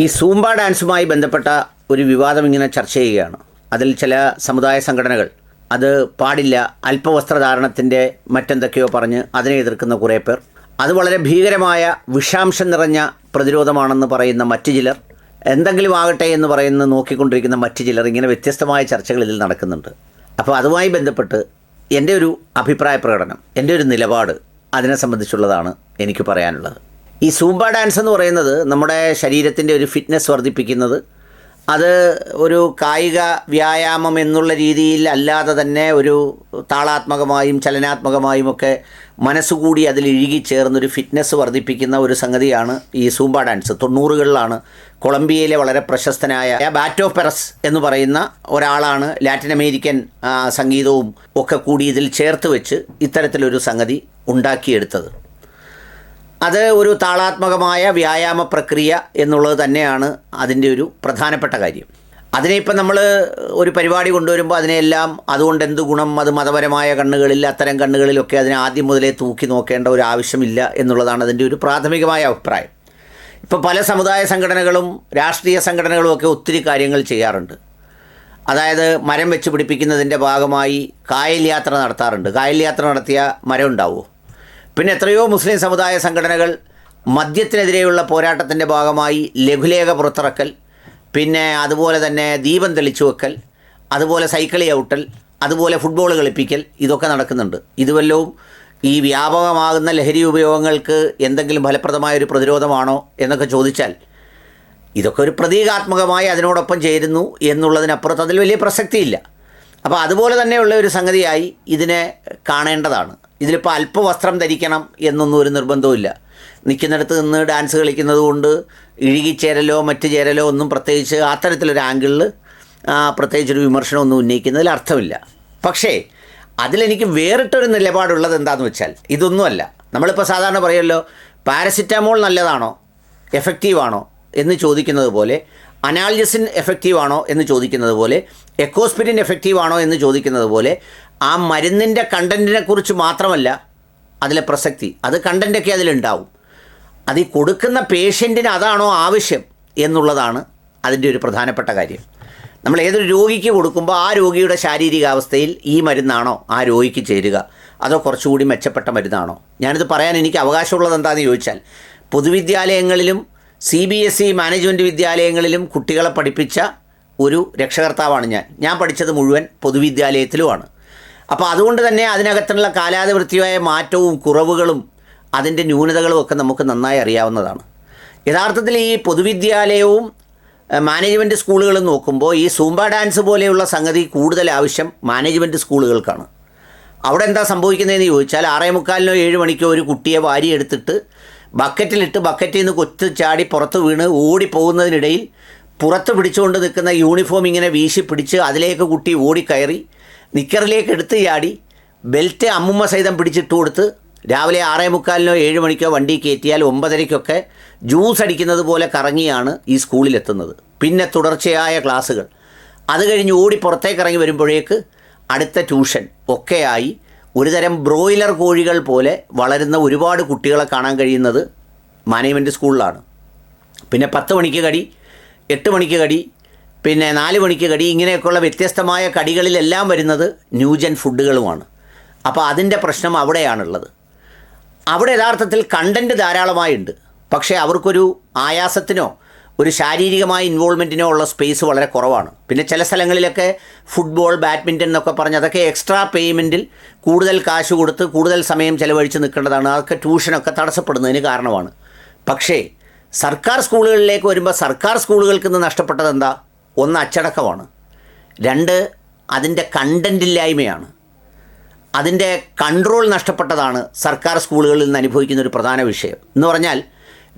ഈ സൂംബ ഡാൻസുമായി ബന്ധപ്പെട്ട ഒരു വിവാദം ഇങ്ങനെ ചർച്ച ചെയ്യുകയാണ്. അതിൽ ചില സമുദായ സംഘടനകൾ അത് പാടില്ല, അല്പവസ്ത്രധാരണത്തിൻ്റെ മറ്റെന്തൊക്കെയോ പറഞ്ഞ് അതിനെ എതിർക്കുന്ന കുറേ പേർ, അത് വളരെ ഭീകരമായ വിഷാംശം നിറഞ്ഞ പ്രതിരോധമാണെന്ന് പറയുന്ന മറ്റു ചിലർ, എന്തെങ്കിലും ആകട്ടെ എന്ന് പറയുന്ന നോക്കിക്കൊണ്ടിരിക്കുന്ന മറ്റു ചിലർ, ഇങ്ങനെ വ്യത്യസ്തമായ ചർച്ചകൾ ഇതിൽ നടക്കുന്നുണ്ട്. അപ്പോൾ അതുമായി ബന്ധപ്പെട്ട് എൻ്റെ ഒരു അഭിപ്രായ പ്രകടനം, എൻ്റെ ഒരു നിലപാട് അതിനെ സംബന്ധിച്ചുള്ളതാണ് എനിക്ക് പറയാനുള്ളത്. ഈ സൂംബ ഡാൻസ് എന്ന് പറയുന്നത് നമ്മുടെ ശരീരത്തിൻ്റെ ഒരു ഫിറ്റ്നസ് വർദ്ധിപ്പിക്കുന്നത്, അത് ഒരു കായിക വ്യായാമം എന്നുള്ള രീതിയിൽ അല്ലാതെ തന്നെ ഒരു താളാത്മകമായും ചലനാത്മകമായും ഒക്കെ മനസ്സുകൂടി അതിൽ ഇഴുകിച്ചേർന്നൊരു ഫിറ്റ്നസ് വർദ്ധിപ്പിക്കുന്ന ഒരു സംഗതിയാണ് ഈ സൂംബ ഡാൻസ്. 90കളിലാണ് കൊളംബിയയിലെ വളരെ പ്രശസ്തനായ ബാറ്റോ പെറസ് എന്ന് പറയുന്ന ഒരാളാണ് ലാറ്റിൻ അമേരിക്കൻ സംഗീതവും ഒക്കെ കൂടി ഇതിൽ ചേർത്ത് വെച്ച് ഇത്തരത്തിലൊരു സംഗതി ഉണ്ടാക്കിയെടുത്തത്. അത് ഒരു താളാത്മകമായ വ്യായാമ പ്രക്രിയ എന്നുള്ളത് തന്നെയാണ് അതിൻ്റെ ഒരു പ്രധാനപ്പെട്ട കാര്യം. അതിനെ ഇപ്പം നമ്മൾ ഒരു പരിപാടി കൊണ്ടുവരുമ്പോൾ അതിനെല്ലാം അതുകൊണ്ട് എന്ത് ഗുണം, അത് മതപരമായ കണ്ണുകളിൽ, അത്തരം കണ്ണുകളിലൊക്കെ അതിനെ ആദ്യം മുതലേ തൂക്കി നോക്കേണ്ട ഒരു ആവശ്യമില്ല എന്നുള്ളതാണ് അതിൻ്റെ ഒരു പ്രാഥമികമായ അഭിപ്രായം. ഇപ്പോൾ പല സമുദായ സംഘടനകളും രാഷ്ട്രീയ സംഘടനകളും ഒക്കെ ഒത്തിരി കാര്യങ്ങൾ ചെയ്യാറുണ്ട്. അതായത് മരം വെച്ച് പിടിപ്പിക്കുന്നതിൻ്റെ ഭാഗമായി കായൽ യാത്ര നടത്താറുണ്ട്. കായൽ യാത്ര നടത്തിയ മരം ഉണ്ടാവുമോ? പിന്നെ എത്രയോ മുസ്ലിം സമുദായ സംഘടനകൾ മദ്യത്തിനെതിരെയുള്ള പോരാട്ടത്തിൻ്റെ ഭാഗമായി ലഘുലേഖ പുറത്തിറക്കൽ, പിന്നെ അതുപോലെ തന്നെ ദീപം തെളിച്ചു വെക്കൽ, അതുപോലെ സൈക്കിൾ ചവിട്ടൽ, അതുപോലെ ഫുട്ബോൾ കളിപ്പിക്കൽ, ഇതൊക്കെ നടക്കുന്നുണ്ട്. ഇതുവല്ലവും ഈ വ്യാപകമാകുന്ന ലഹരി ഉപയോഗങ്ങൾക്ക് എന്തെങ്കിലും ഫലപ്രദമായൊരു പ്രതിരോധമാണോ എന്നൊക്കെ ചോദിച്ചാൽ ഇതൊക്കെ ഒരു പ്രതീകാത്മകമായി അതിനോടൊപ്പം ചേരുന്നു എന്നുള്ളതിനപ്പുറത്ത് അതിൽ വലിയ പ്രസക്തിയില്ല. അപ്പോൾ അതുപോലെ തന്നെയുള്ള ഒരു സംഗതിയായി ഇതിനെ കാണേണ്ടതാണ്. ഇതിലിപ്പോൾ അല്പവസ്ത്രം ധരിക്കണം എന്നൊന്നും ഒരു നിർബന്ധവുമില്ല. നിൽക്കുന്നിടത്ത് നിന്ന് ഡാൻസ് കളിക്കുന്നത് കൊണ്ട് ഇഴുകിച്ചേരലോ മറ്റ് ചേരലോ ഒന്നും പ്രത്യേകിച്ച് അത്തരത്തിലൊരു ആംഗിളിൽ പ്രത്യേകിച്ചൊരു വിമർശനമൊന്നും ഉന്നയിക്കുന്നതിൽ അർത്ഥമില്ല. പക്ഷേ അതിലെനിക്ക് വേറിട്ടൊരു നിലപാടുള്ളത് എന്താണെന്ന് വെച്ചാൽ ഇതൊന്നുമല്ല. നമ്മളിപ്പോൾ സാധാരണ പറയുമല്ലോ, പാരസിറ്റമോൾ നല്ലതാണോ, എഫക്റ്റീവാണോ എന്ന് ചോദിക്കുന്നത് പോലെ, അനാൽജസിൻ എഫക്റ്റീവാണോ എന്ന് ചോദിക്കുന്നത് പോലെ, എക്കോസ്പിരിൻ എഫക്റ്റീവാണോ എന്ന് ചോദിക്കുന്നത് പോലെ, ആ മരുന്നിൻ്റെ കണ്ടൻറ്റിനെ കുറിച്ച് മാത്രമല്ല അതിലെ പ്രസക്തി, അത് കണ്ടൻറ്റൊക്കെ അതിലുണ്ടാവും. അത് ഈ കൊടുക്കുന്ന പേഷ്യൻറ്റിന് അതാണോ ആവശ്യം എന്നുള്ളതാണ് അതിൻ്റെ ഒരു പ്രധാനപ്പെട്ട കാര്യം. നമ്മൾ ഏതൊരു രോഗിക്ക് കൊടുക്കുമ്പോൾ ആ രോഗിയുടെ ശാരീരികാവസ്ഥയിൽ ഈ മരുന്നാണോ ആ രോഗിക്ക് ചേരുക, അതോ കുറച്ചുകൂടി മെച്ചപ്പെട്ട മരുന്നാണോ? ഞാനിത് പറയാൻ എനിക്ക് അവകാശമുള്ളത് എന്താണെന്ന് ചോദിച്ചാൽ, പൊതുവിദ്യാലയങ്ങളിലും CBSE മാനേജ്മെൻറ്റ് വിദ്യാലയങ്ങളിലും കുട്ടികളെ പഠിപ്പിച്ച ഒരു രക്ഷകർത്താവാണ് ഞാൻ പഠിച്ചത് മുഴുവൻ പൊതുവിദ്യാലയത്തിലുമാണ്. അപ്പോൾ അതുകൊണ്ട് തന്നെ അതിനകത്തുള്ള കാലാതിവൃത്തിയായ മാറ്റവും കുറവുകളും അതിൻ്റെ ന്യൂനതകളും ഒക്കെ നമുക്ക് നന്നായി അറിയാവുന്നതാണ്. യഥാർത്ഥത്തിൽ ഈ പൊതുവിദ്യാലയവും മാനേജ്മെൻറ്റ് സ്കൂളുകളും നോക്കുമ്പോൾ ഈ സൂംബ ഡാൻസ് പോലെയുള്ള സംഗതി കൂടുതൽ ആവശ്യം മാനേജ്മെൻറ്റ് സ്കൂളുകൾക്കാണ്. അവിടെ എന്താ സംഭവിക്കുന്നതെന്ന് ചോദിച്ചാൽ, 6:45 7 മണിക്കോ ഒരു കുട്ടിയെ വാരിയെടുത്തിട്ട് ബക്കറ്റിലിട്ട് ബക്കറ്റിൽ നിന്ന് കൊച്ചു ചാടി പുറത്ത് വീണ് ഓടിപ്പോകുന്നതിനിടയിൽ പുറത്ത് പിടിച്ചുകൊണ്ട് നിൽക്കുന്ന യൂണിഫോം ഇങ്ങനെ വീശി പിടിച്ച് അതിലേക്ക് കുട്ടി ഓടിക്കയറി നിക്കറിലേക്ക് എടുത്ത് ചാടി ബെൽറ്റ് അമ്മുമ്മ സഹിതം പിടിച്ചിട്ട് കൊടുത്ത് രാവിലെ 6:45 7 മണിക്കോ വണ്ടി കയറ്റിയാൽ 9:30 ജ്യൂസ് അടിക്കുന്നത് പോലെ കറങ്ങിയാണ് ഈ സ്കൂളിലെത്തുന്നത്. പിന്നെ തുടർച്ചയായ ക്ലാസ്സുകൾ, അത് കഴിഞ്ഞ് ഓടി പുറത്തേക്ക് ഇറങ്ങി വരുമ്പോഴേക്ക് അടുത്ത ട്യൂഷൻ ഒക്കെയായി ഒരുതരം ബ്രോയിലർ കോഴികൾ പോലെ വളരുന്ന ഒരുപാട് കുട്ടികളെ കാണാൻ കഴിയുന്നത് മാനേജ്മെൻറ്റ് സ്കൂളിലാണ്. പിന്നെ 10 മണിക്ക് കടി, 8 മണിക്ക് കടി, പിന്നെ 4 മണിക്ക് കടി, ഇങ്ങനെയൊക്കെയുള്ള വ്യത്യസ്തമായ കടികളിലെല്ലാം വരുന്നത് ന്യൂജൻ ഫുഡുകളുമാണ്. അപ്പോൾ അതിൻ്റെ പ്രശ്നം അവിടെയാണുള്ളത്. അവിടെ യഥാർത്ഥത്തിൽ കണ്ടൻറ്റ് ധാരാളമായുണ്ട്, പക്ഷേ അവർക്കൊരു ആയാസത്തിനോ ഒരു ശാരീരികമായ ഇൻവോൾവ്മെൻറ്റിനോ ഉള്ള സ്പേസ് വളരെ കുറവാണ്. പിന്നെ ചില സ്ഥലങ്ങളിലൊക്കെ ഫുട്ബോൾ, ബാഡ്മിൻ്റൺ എന്നൊക്കെ പറഞ്ഞ് അതൊക്കെ എക്സ്ട്രാ പേയ്മെൻറ്റിൽ കൂടുതൽ കാശ് കൊടുത്ത് കൂടുതൽ സമയം ചിലവഴിച്ച് നിൽക്കേണ്ടതാണ്. അതൊക്കെ ട്യൂഷനൊക്കെ തടസ്സപ്പെടുന്നതിന് കാരണമാണ്. പക്ഷേ സർക്കാർ സ്കൂളുകളിലേക്ക് വരുമ്പോൾ സർക്കാർ സ്കൂളുകൾക്ക് ഇന്ന് നഷ്ടപ്പെട്ടത് എന്താ? 1 അച്ചടക്കമാണ്, 2 അതിൻ്റെ കണ്ടൻറ്റില്ലായ്മയാണ്, അതിൻ്റെ കൺട്രോൾ നഷ്ടപ്പെട്ടതാണ് സർക്കാർ സ്കൂളുകളിൽ നിന്ന് അനുഭവിക്കുന്ന ഒരു പ്രധാന വിഷയം. എന്ന് പറഞ്ഞാൽ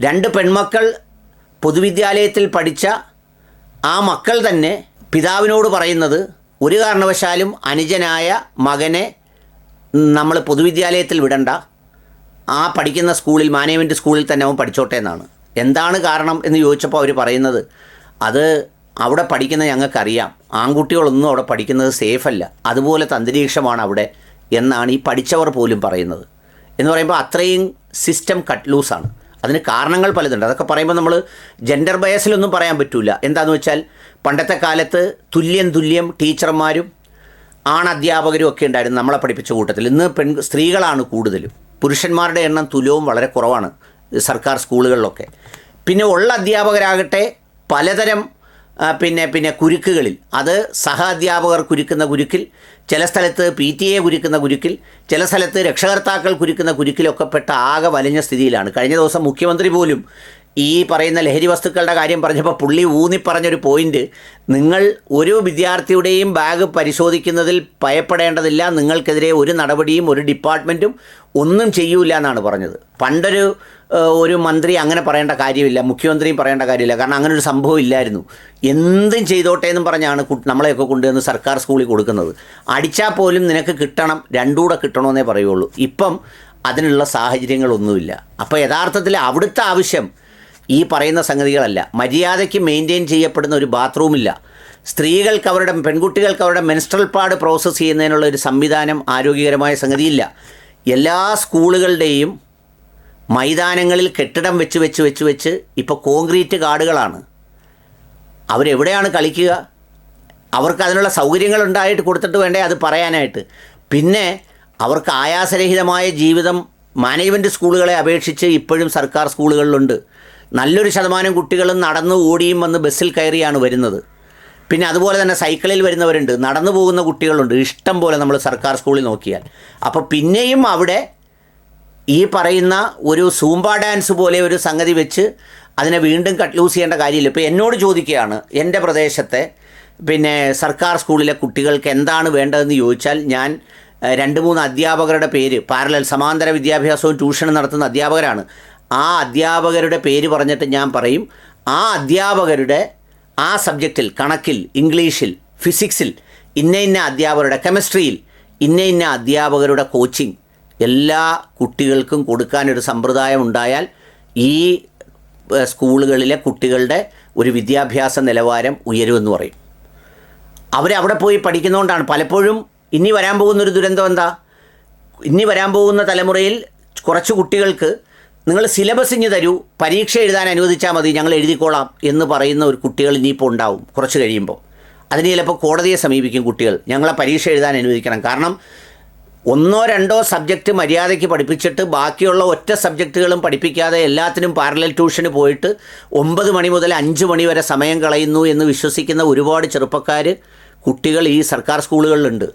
2 പെൺമക്കൾ പൊതുവിദ്യാലയത്തിൽ പഠിച്ച ആ മക്കൾ തന്നെ പിതാവിനോട് പറയുന്നത്, ഒരു കാരണവശാലും അനുജനായ മകനെ നമ്മൾ പൊതുവിദ്യാലയത്തിൽ വിടണ്ട, ആ പഠിക്കുന്ന സ്കൂളിൽ, മാനേജ്മെൻറ്റ് സ്കൂളിൽ തന്നെ അവൻ പഠിച്ചോട്ടെ എന്നാണ്. എന്താണ് കാരണം എന്ന് ചോദിച്ചപ്പോൾ അവർ പറയുന്നത്, അത് അവിടെ പഠിക്കുന്ന ഞങ്ങൾക്കറിയാം, ആൺകുട്ടികളൊന്നും അവിടെ പഠിക്കുന്നത് സേഫല്ല, അതുപോലത്തെ അന്തരീക്ഷമാണ് അവിടെ എന്നാണ് ഈ പഠിച്ചവർ പോലും പറയുന്നത്. എന്ന് പറയുമ്പോൾ അത്രയും സിസ്റ്റം കട്ട് ലൂസാണ്. അതിന് കാരണങ്ങൾ പലതുണ്ട്. അതൊക്കെ പറയുമ്പോൾ നമ്മൾ ജെൻഡർ ബയസിലൊന്നും പറയാൻ പറ്റില്ല. എന്താണെന്ന് വെച്ചാൽ പണ്ടത്തെ കാലത്ത് തുല്യം ടീച്ചർമാരും അധ്യാപകരും ഒക്കെ ഉണ്ടായിരുന്നു നമ്മളെ പഠിപ്പിച്ച കൂട്ടത്തിൽ. ഇന്ന് സ്ത്രീകളാണ് കൂടുതലും. പുരുഷന്മാരുടെ എണ്ണം തുലവും വളരെ കുറവാണ് സർക്കാർ സ്കൂളുകളിലൊക്കെ. പിന്നെ ഉള്ള അധ്യാപകരാകട്ടെ പലതരം പിന്നെ കുരുക്കുകളിൽ, അത് സഹ അധ്യാപകർ കുരുക്കുന്ന കുരുക്കിൽ, ചില സ്ഥലത്ത് PTA കുരുക്കുന്ന കുരുക്കിൽ, ചില സ്ഥലത്ത് രക്ഷകർത്താക്കൾ കുരുക്കുന്ന കുരുക്കിലൊക്കെ പെട്ട ആകെ വലഞ്ഞ സ്ഥിതിയിലാണ്. കഴിഞ്ഞ ദിവസം മുഖ്യമന്ത്രി പോലും ഈ പറയുന്ന ലഹരി വസ്തുക്കളുടെ കാര്യം പറഞ്ഞപ്പോൾ പുള്ളി ഊന്നിപ്പറഞ്ഞൊരു പോയിൻ്റ്, നിങ്ങൾ ഒരു വിദ്യാർത്ഥിയുടെയും ബാഗ് പരിശോധിക്കുന്നതിൽ ഭയപ്പെടേണ്ടതില്ല, നിങ്ങൾക്കെതിരെ ഒരു നടപടിയും ഒരു ഡിപ്പാർട്ട്മെൻറ്റും ഒന്നും ചെയ്യൂല എന്നാണ് പറഞ്ഞത്. ഒരു മന്ത്രി അങ്ങനെ പറയേണ്ട കാര്യമില്ല, മുഖ്യമന്ത്രിയും പറയേണ്ട കാര്യമില്ല. കാരണം അങ്ങനെ ഒരു സംഭവം ഇല്ലായിരുന്നു. എന്തും ചെയ്തോട്ടെ എന്നും പറഞ്ഞാണ് നമ്മളെയൊക്കെ കൊണ്ടുവന്ന് സർക്കാർ സ്കൂളിൽ കൊടുക്കുന്നത്. അടിച്ചാൽ പോലും നിനക്ക് കിട്ടണം, രണ്ടുകൂടെ കിട്ടണമെന്നേ പറയുള്ളൂ. ഇപ്പം അതിനുള്ള സാഹചര്യങ്ങളൊന്നുമില്ല. അപ്പോൾ യഥാർത്ഥത്തിൽ അവിടുത്തെ ആവശ്യം ഈ പറയുന്ന സംഗതികളല്ല. മര്യാദയ്ക്ക് മെയിൻറ്റെയിൻ ചെയ്യപ്പെടുന്ന ഒരു ബാത്റൂമില്ല. സ്ത്രീകൾക്ക് പെൺകുട്ടികൾക്ക് അവരുടെ മെൻസ്ട്രൽ പാഡ് പ്രോസസ്സ് ചെയ്യുന്നതിനുള്ള ഒരു സംവിധാനം, ആരോഗ്യകരമായ സംഗതിയില്ല. എല്ലാ സ്കൂളുകളുടെയും മൈതാനങ്ങളിൽ കെട്ടിടം വെച്ച് ഇപ്പോൾ കോൺക്രീറ്റ് കാടുകളാണ്. അവരെവിടെയാണ് കളിക്കുക? അവർക്ക് അതിനുള്ള സൗകര്യങ്ങൾ ഉണ്ടായിട്ട് കൊടുത്തിട്ട് വേണ്ടേ അത് പറയാനായിട്ട്? പിന്നെ അവർക്ക് ആയാസരഹിതമായ ജീവിതം മാനേജ്മെൻറ്റ് സ്കൂളുകളെ അപേക്ഷിച്ച് ഇപ്പോഴും സർക്കാർ സ്കൂളുകളിലുണ്ട്. നല്ലൊരു ശതമാനം കുട്ടികളും നടന്ന് ഓടിയും വന്ന് ബസ്സിൽ കയറിയാണ് വരുന്നത്. പിന്നെ അതുപോലെ തന്നെ സൈക്കിളിൽ വരുന്നവരുണ്ട്, നടന്നു പോകുന്ന കുട്ടികളുണ്ട്, ഇഷ്ടം പോലെ നമ്മൾ സർക്കാർ സ്കൂളിൽ നോക്കിയാൽ. അപ്പോൾ പിന്നെയും അവിടെ ഈ പറയുന്ന ഒരു സൂംബ ഡാൻസ് പോലെ ഒരു സംഗതി വെച്ച് അതിനെ വീണ്ടും കട്ട് ലൂസ് ചെയ്യേണ്ട കാര്യമില്ല. ഇപ്പോൾ എന്നോട് ചോദിക്കുകയാണ് എൻ്റെ പ്രദേശത്തെ പിന്നെ സർക്കാർ സ്കൂളിലെ കുട്ടികൾക്ക് എന്താണ് വേണ്ടതെന്ന് ചോദിച്ചാൽ, ഞാൻ 2-3 അധ്യാപകരുടെ പേര്, പാരലൽ സമാന്തര വിദ്യാഭ്യാസവും ട്യൂഷനും നടത്തുന്ന അധ്യാപകരാണ്, ആ അധ്യാപകരുടെ പേര് പറഞ്ഞിട്ട് ഞാൻ പറയും, ആ അധ്യാപകരുടെ ആ സബ്ജക്റ്റിൽ, കണക്കിൽ, ഇംഗ്ലീഷിൽ, ഫിസിക്സിൽ ഇന്ന അധ്യാപകരുടെ, കെമിസ്ട്രിയിൽ ഇന്ന അധ്യാപകരുടെ കോച്ചിങ് എല്ലാ കുട്ടികൾക്കും കൊടുക്കാനൊരു സമ്പ്രദായം ഉണ്ടായാൽ ഈ സ്കൂളുകളിലെ കുട്ടികളുടെ ഒരു വിദ്യാഭ്യാസ നിലവാരം ഉയരുമെന്ന് പറയും. അവരവിടെ പോയി പഠിക്കുന്നതുകൊണ്ടാണ് പലപ്പോഴും ഇനി വരാൻ പോകുന്നൊരു ദുരന്തം എന്താ? ഇനി വരാൻ പോകുന്ന തലമുറയിൽ കുറച്ച് കുട്ടികൾക്ക് നിങ്ങൾ സിലബസ് ഇഞ്ഞ് തരൂ, പരീക്ഷ എഴുതാൻ അനുവദിച്ചാൽ മതി, ഞങ്ങൾ എഴുതിക്കോളാം എന്ന് പറയുന്ന ഒരു കുട്ടികൾ ഇനിയിപ്പോൾ ഉണ്ടാവും കുറച്ച് കഴിയുമ്പോൾ. അതിന് ചിലപ്പോൾ കോടതിയെ സമീപിക്കും കുട്ടികൾ, ഞങ്ങളെ പരീക്ഷ എഴുതാൻ അനുവദിക്കണം. കാരണം 1-2 സബ്ജക്റ്റ് മര്യാദയ്ക്ക് പഠിപ്പിച്ചിട്ട് ബാക്കിയുള്ള ഒറ്റ സബ്ജക്റ്റുകളും പഠിപ്പിക്കാതെ എല്ലാത്തിനും പാരലൽ ട്യൂഷന് പോയിട്ട് 9 മണി മുതൽ 5 മണി വരെ സമയം കളയുന്നു എന്ന് വിശ്വസിക്കുന്ന ഒരുപാട് കുട്ടികൾ ഈ സർക്കാർ സ്കൂളുകളിലുണ്ട്.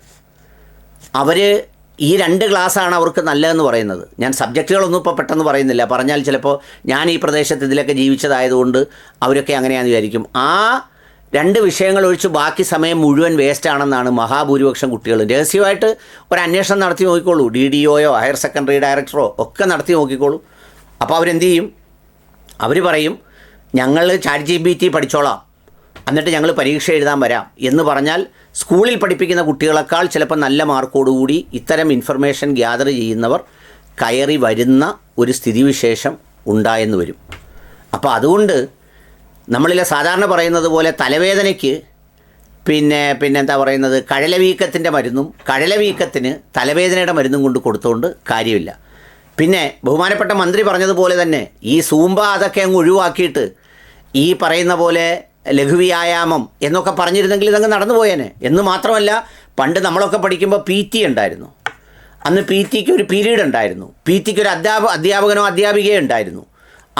അവർ ഈ 2 ക്ലാസ്സാണ് അവർക്ക് നല്ലതെന്ന് പറയുന്നത്. ഞാൻ സബ്ജക്റ്റുകളൊന്നും ഇപ്പോൾ പെട്ടെന്ന് പറയുന്നില്ല, പറഞ്ഞാൽ ചിലപ്പോൾ ഞാൻ ഈ പ്രദേശത്ത് ഇതിലൊക്കെ ജീവിച്ചതായതുകൊണ്ട് അവരൊക്കെ അങ്ങനെയാണെന്ന് വിചാരിക്കും. ആ 2 വിഷയങ്ങൾ ഒഴിച്ച് ബാക്കി സമയം മുഴുവൻ വേസ്റ്റാണെന്നാണ് മഹാഭൂരിപക്ഷം കുട്ടികൾ. രഹസ്യമായിട്ട് ഒരു അന്വേഷണം നടത്തി നോക്കിക്കോളൂ, DDOയോ ഹയർ സെക്കൻഡറി ഡയറക്ടറോ ഒക്കെ നടത്തി നോക്കിക്കോളൂ. അപ്പോൾ അവരെന്ത് ചെയ്യും? അവർ പറയും, ഞങ്ങൾ ChatGPT പഠിച്ചോളാം, എന്നിട്ട് ഞങ്ങൾ പരീക്ഷ എഴുതാൻ വരാം എന്ന് പറഞ്ഞാൽ സ്കൂളിൽ പഠിപ്പിക്കുന്ന കുട്ടികളെക്കാൾ ചിലപ്പോൾ നല്ല മാർക്കോടുകൂടി ഇത്തരം ഇൻഫർമേഷൻ ഗ്യാദർ ചെയ്യുന്നവർ കയറി വരുന്ന ഒരു സ്ഥിതിവിശേഷം ഉണ്ടായെന്ന് വരും. അപ്പോൾ അതുകൊണ്ട് നമ്മളിലെ സാധാരണ പറയുന്നത് പോലെ തലവേദനയ്ക്ക് പിന്നെ എന്താ പറയുന്നത്, കഴലവീക്കത്തിൻ്റെ മരുന്നും കഴലവീക്കത്തിന് തലവേദനയുടെ മരുന്നും കൊണ്ട് കൊടുത്തുകൊണ്ട് കാര്യമില്ല. പിന്നെ ബഹുമാനപ്പെട്ട മന്ത്രി പറഞ്ഞതുപോലെ തന്നെ ഈ സൂംബ അതൊക്കെ അങ്ങ് ഒഴിവാക്കിയിട്ട് ഈ പറയുന്ന പോലെ ലഘുവ്യായാമം എന്നൊക്കെ പറഞ്ഞിരുന്നെങ്കിൽ ഇതങ്ങ് നടന്നു പോയേനെ. എന്ന് മാത്രമല്ല, പണ്ട് നമ്മളൊക്കെ പഠിക്കുമ്പോൾ PT ഉണ്ടായിരുന്നു. അന്ന് PTക്ക് ഒരു പീരീഡ് ഉണ്ടായിരുന്നു. PTക്ക് ഒരു അധ്യാപകനോ അധ്യാപികയോ ഉണ്ടായിരുന്നു.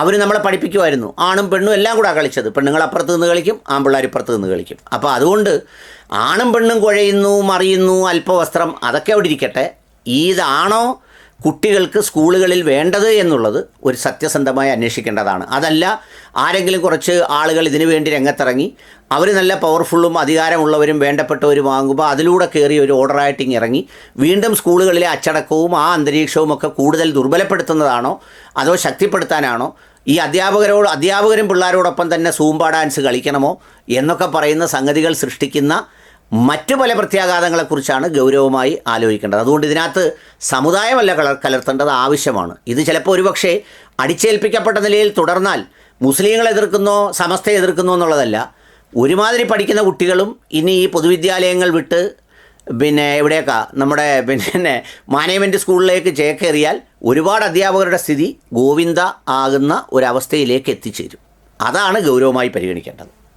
അവർ നമ്മളെ പഠിപ്പിക്കുമായിരുന്നു. ആണും പെണ്ണും എല്ലാം കൂടെ കളിച്ചത്. പെണ്ണുങ്ങൾ അപ്പുറത്ത് നിന്ന് കളിക്കും, ആൺപിള്ളേർ ഇപ്പുറത്ത് നിന്ന് കളിക്കും. അപ്പോൾ അതുകൊണ്ട് ആണും പെണ്ണും കുഴയുന്നു, മറിയുന്നു, അല്പവസ്ത്രം അതൊക്കെ അവിടെ ഇരിക്കട്ടെ. ഇതാണോ കുട്ടികൾക്ക് സ്കൂളുകളിൽ വേണ്ടത് എന്നുള്ളത് ഒരു സത്യസന്ധമായി അന്വേഷിക്കേണ്ടതാണ്. അതല്ല ആരെങ്കിലും കുറച്ച് ആളുകൾ ഇതിനു വേണ്ടി രംഗത്തിറങ്ങി അവർ നല്ല പവർഫുള്ളും അധികാരമുള്ളവരും വേണ്ടപ്പെട്ടവരും ആകുമ്പോൾ അതിലൂടെ കയറി ഒരു ഓർഡറായിട്ട് ഇറങ്ങി വീണ്ടും സ്കൂളുകളിലെ അച്ചടക്കവും ആ അന്തരീക്ഷവും ഒക്കെ കൂടുതൽ ദുർബലപ്പെടുത്തുന്നതാണോ അതോ ശക്തിപ്പെടുത്താനാണോ? ഈ അധ്യാപകരും പിള്ളേരോടൊപ്പം തന്നെ സൂംബ ഡാൻസ് കളിക്കണമോ എന്നൊക്കെ പറയുന്ന സംഗതികൾ സൃഷ്ടിക്കുന്ന മറ്റു പല പ്രത്യാഘാതങ്ങളെക്കുറിച്ചാണ് ഗൗരവമായി ആലോചിക്കേണ്ടത്. അതുകൊണ്ട് ഇതിനകത്ത് സമുദായമല്ല കലർത്തേണ്ടത്, ആവശ്യമാണ്. ഇത് ചിലപ്പോൾ ഒരുപക്ഷെ അടിച്ചേൽപ്പിക്കപ്പെട്ട നിലയിൽ തുടർന്നാൽ മുസ്ലിങ്ങളെ എതിർക്കുന്നോ സമസ്തയെ എതിർക്കുന്നോ എന്നുള്ളതല്ല. ഒരുമാതിരി പഠിക്കുന്ന കുട്ടികളും ഇനി ഈ പൊതുവിദ്യാലയങ്ങൾ വിട്ട് പിന്നെ എവിടെയൊക്കെ നമ്മുടെ മാനേജ്മെൻറ്റ് സ്കൂളിലേക്ക് ചേക്കേറിയാൽ ഒരുപാട് അധ്യാപകരുടെ സ്ഥിതി ഗോവിന്ദ ആകുന്ന ഒരവസ്ഥയിലേക്ക് എത്തിച്ചേരും. അതാണ് ഗൗരവമായി പരിഗണിക്കേണ്ടത്.